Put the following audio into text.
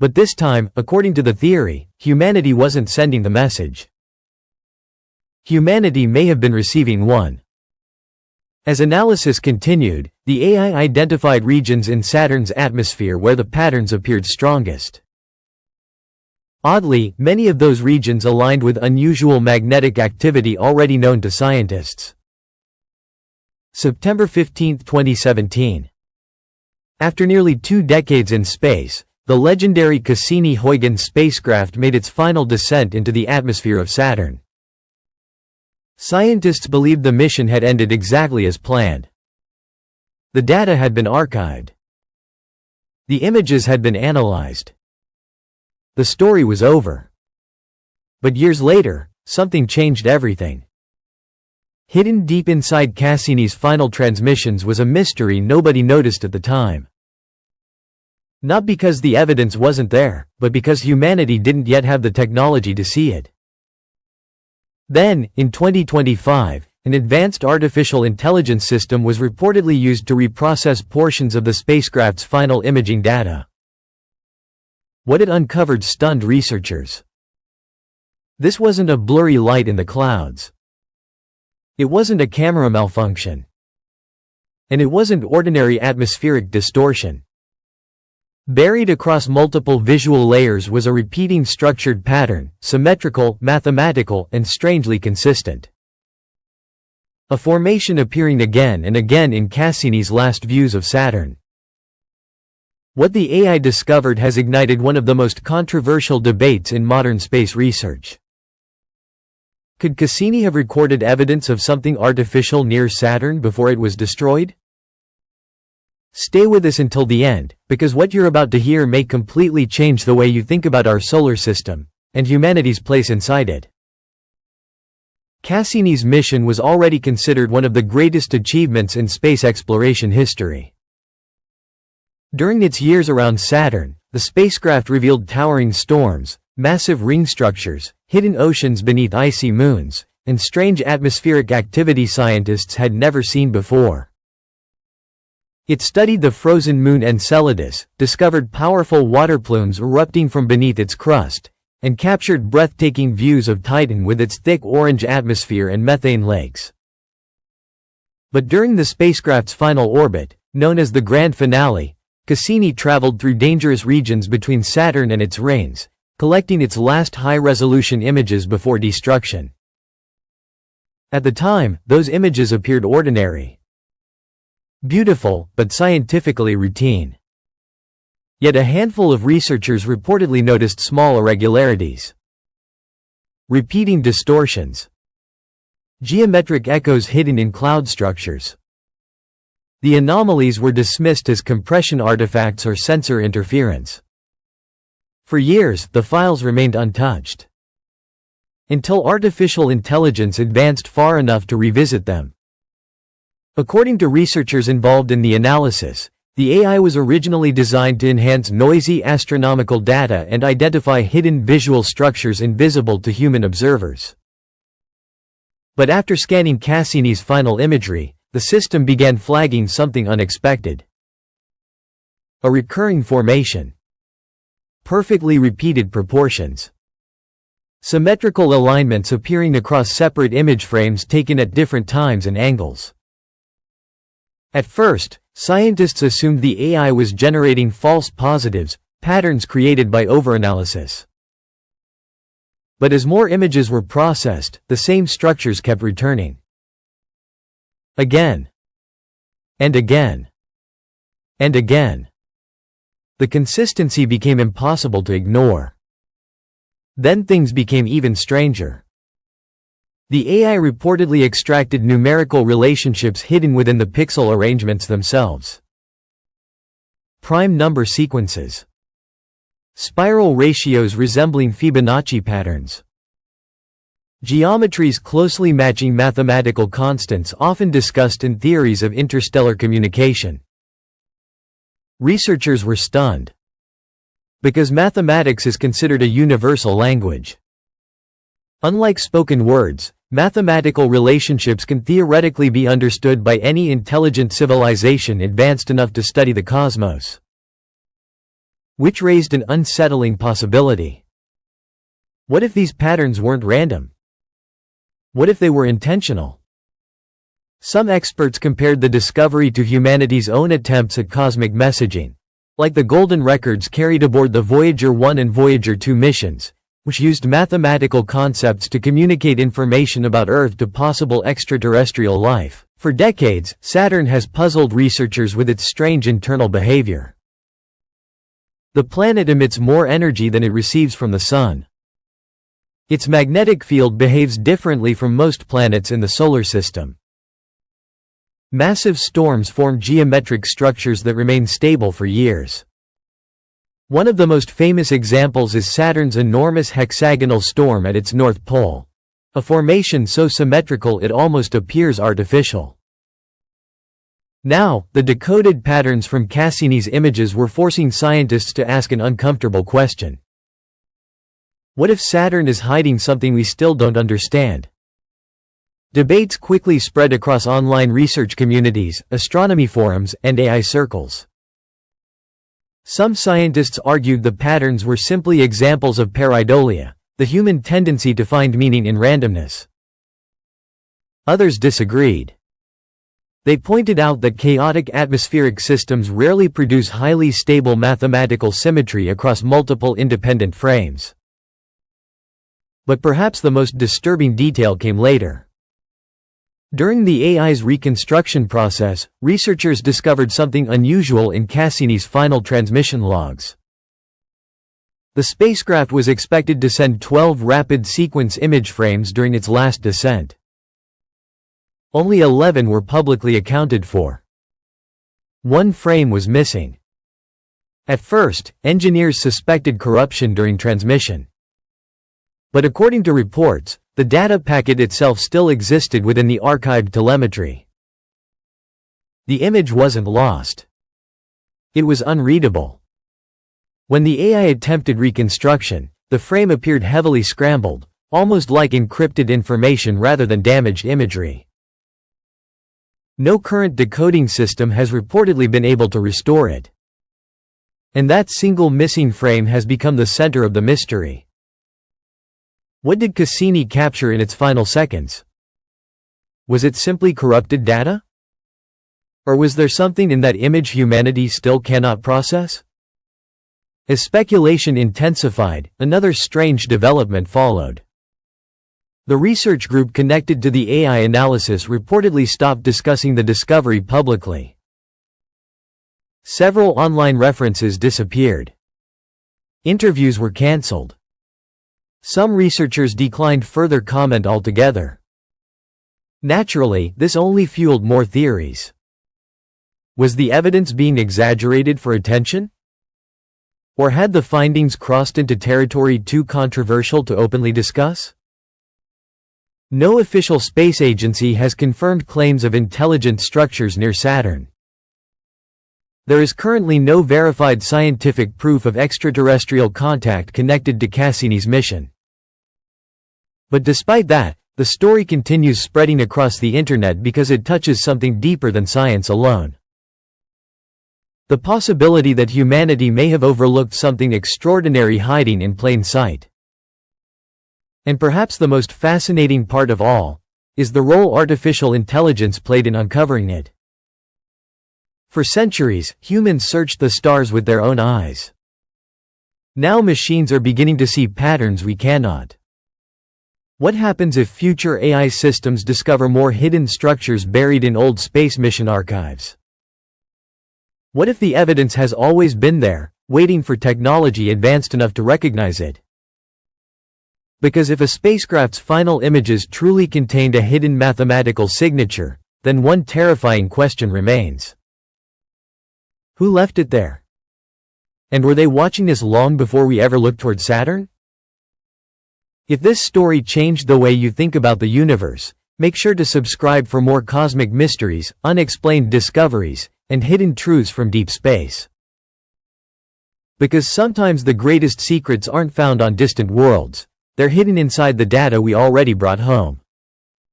But this time, according to the theory, humanity wasn't sending the message. Humanity may have been receiving one. As analysis continued, the AI identified regions in Saturn's atmosphere where the patterns appeared strongest. Oddly, many of those regions aligned with unusual magnetic activity already known to scientists. September 15, 2017. After nearly 2 decades in space, the legendary Cassini-Huygens spacecraft made its final descent into the atmosphere of Saturn. Scientists believed the mission had ended exactly as planned. The data had been archived. The images had been analyzed. The story was over. But years later, something changed everything. Hidden deep inside Cassini's final transmissions was a mystery nobody noticed at the time. Not because the evidence wasn't there, but because humanity didn't yet have the technology to see it. Then, in 2025, an advanced artificial intelligence system was reportedly used to reprocess portions of the spacecraft's final imaging data. What it uncovered stunned researchers. This wasn't a blurry light in the clouds. It wasn't a camera malfunction. And it wasn't ordinary atmospheric distortion. Buried across multiple visual layers was a repeating structured pattern, symmetrical, mathematical, and strangely consistent. A formation appearing again and again in Cassini's last views of Saturn. What the AI discovered has ignited one of the most controversial debates in modern space research. Could Cassini have recorded evidence of something artificial near Saturn before it was destroyed? Stay with us until the end, because what you're about to hear may completely change the way you think about our solar system, and humanity's place inside it. Cassini's mission was already considered one of the greatest achievements in space exploration history. During its years around Saturn, the spacecraft revealed towering storms, massive ring structures, hidden oceans beneath icy moons, and strange atmospheric activity scientists had never seen before. It studied the frozen moon Enceladus, discovered powerful water plumes erupting from beneath its crust, and captured breathtaking views of Titan with its thick orange atmosphere and methane lakes. But during the spacecraft's final orbit, known as the grand finale, Cassini traveled through dangerous regions between Saturn and its rings, collecting its last high-resolution images before destruction. At the time, those images appeared ordinary. Beautiful, but scientifically routine. Yet a handful of researchers reportedly noticed small irregularities. Repeating distortions. Geometric echoes hidden in cloud structures. The anomalies were dismissed as compression artifacts or sensor interference. For years, the files remained untouched. Until artificial intelligence advanced far enough to revisit them. According to researchers involved in the analysis, the AI was originally designed to enhance noisy astronomical data and identify hidden visual structures invisible to human observers. But after scanning Cassini's final imagery, the system began flagging something unexpected. A recurring formation. Perfectly repeated proportions. Symmetrical alignments appearing across separate image frames taken at different times and angles. At first, scientists assumed the AI was generating false positives, patterns created by overanalysis. But as more images were processed, the same structures kept returning. Again. And again. And again. The consistency became impossible to ignore. Then things became even stranger. The AI reportedly extracted numerical relationships hidden within the pixel arrangements themselves. Prime number sequences. Spiral ratios resembling Fibonacci patterns. Geometries closely matching mathematical constants often discussed in theories of interstellar communication. Researchers were stunned. Because mathematics is considered a universal language. Unlike spoken words, mathematical relationships can theoretically be understood by any intelligent civilization advanced enough to study the cosmos. which raised an unsettling possibility. What if these patterns weren't random? What if they were intentional? Some experts compared the discovery to humanity's own attempts at cosmic messaging, like the golden records carried aboard the Voyager 1 and Voyager 2 missions, which used mathematical concepts to communicate information about Earth to possible extraterrestrial life. For decades, Saturn has puzzled researchers with its strange internal behavior. The planet emits more energy than it receives from the Sun. Its magnetic field behaves differently from most planets in the solar system. Massive storms form geometric structures that remain stable for years. One of the most famous examples is Saturn's enormous hexagonal storm at its north pole, a formation so symmetrical it almost appears artificial. Now, the decoded patterns from Cassini's images were forcing scientists to ask an uncomfortable question. What if Saturn is hiding something we still don't understand? Debates quickly spread across online research communities, astronomy forums, and AI circles. Some scientists argued the patterns were simply examples of pareidolia, the human tendency to find meaning in randomness. Others disagreed. They pointed out that chaotic atmospheric systems rarely produce highly stable mathematical symmetry across multiple independent frames. But perhaps the most disturbing detail came later. During the AI's reconstruction process, researchers discovered something unusual in Cassini's final transmission logs. The spacecraft was expected to send 12 rapid sequence image frames during its last descent. Only 11 were publicly accounted for. One frame was missing. At first, engineers suspected corruption during transmission. But according to reports, the data packet itself still existed within the archived telemetry. The image wasn't lost. It was unreadable. When the AI attempted reconstruction, the frame appeared heavily scrambled, almost like encrypted information rather than damaged imagery. No current decoding system has reportedly been able to restore it. And that single missing frame has become the center of the mystery. What did Cassini capture in its final seconds? Was it simply corrupted data? Or was there something in that image humanity still cannot process? As speculation intensified, another strange development followed. The research group connected to the AI analysis reportedly stopped discussing the discovery publicly. Several online references disappeared. Interviews were cancelled. Some researchers declined further comment altogether. Naturally, this only fueled more theories. Was the evidence being exaggerated for attention? Or had the findings crossed into territory too controversial to openly discuss? No official space agency has confirmed claims of intelligent structures near Saturn. There is currently no verified scientific proof of extraterrestrial contact connected to Cassini's mission. But despite that, the story continues spreading across the internet because it touches something deeper than science alone. The possibility that humanity may have overlooked something extraordinary hiding in plain sight. And perhaps the most fascinating part of all, is the role artificial intelligence played in uncovering it. For centuries, humans searched the stars with their own eyes. Now machines are beginning to see patterns we cannot. What happens if future AI systems discover more hidden structures buried in old space mission archives? What if the evidence has always been there, waiting for technology advanced enough to recognize it? Because if a spacecraft's final images truly contained a hidden mathematical signature, then one terrifying question remains. Who left it there? And were they watching us long before we ever looked toward Saturn? If this story changed the way you think about the universe, make sure to subscribe for more cosmic mysteries, unexplained discoveries, and hidden truths from deep space. Because sometimes the greatest secrets aren't found on distant worlds, they're hidden inside the data we already brought home.